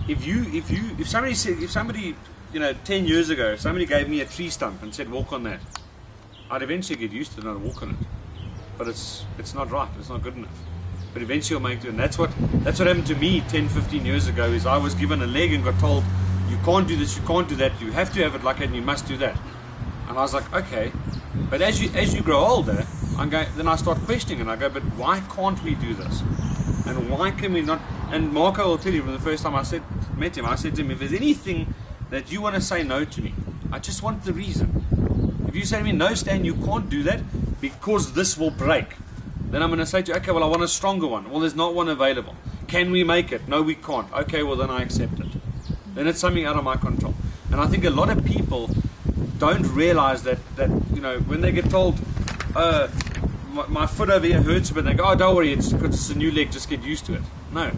if somebody, 10 years ago, if somebody gave me a tree stump and said walk on that, I'd eventually get used to it and I'd walk on it. But it's not right. It's not good enough. But eventually you'll make it. And that's what happened to me 10, 15 years ago. Is I was given a leg and got told, you can't do this, you can't do that, you have to have it like that, and you must do that. And I was like, okay. But as you grow older, then I start questioning, and I go, but why can't we do this? And why can we not? And Marco will tell you, from the first time I met him, I said to him, if there's anything that you want to say no to me, I just want the reason. If you say to me, no, Stan, you can't do that because this will break, then I'm going to say to you, okay, well, I want a stronger one. Well, there's not one available. Can we make it? No, we can't. Okay, well, then I accept it. Then it's something out of my control. And I think a lot of people don't realize that when they get told, my foot over here hurts, but they go, oh, don't worry, it's because it's a new leg, just get used to it. No,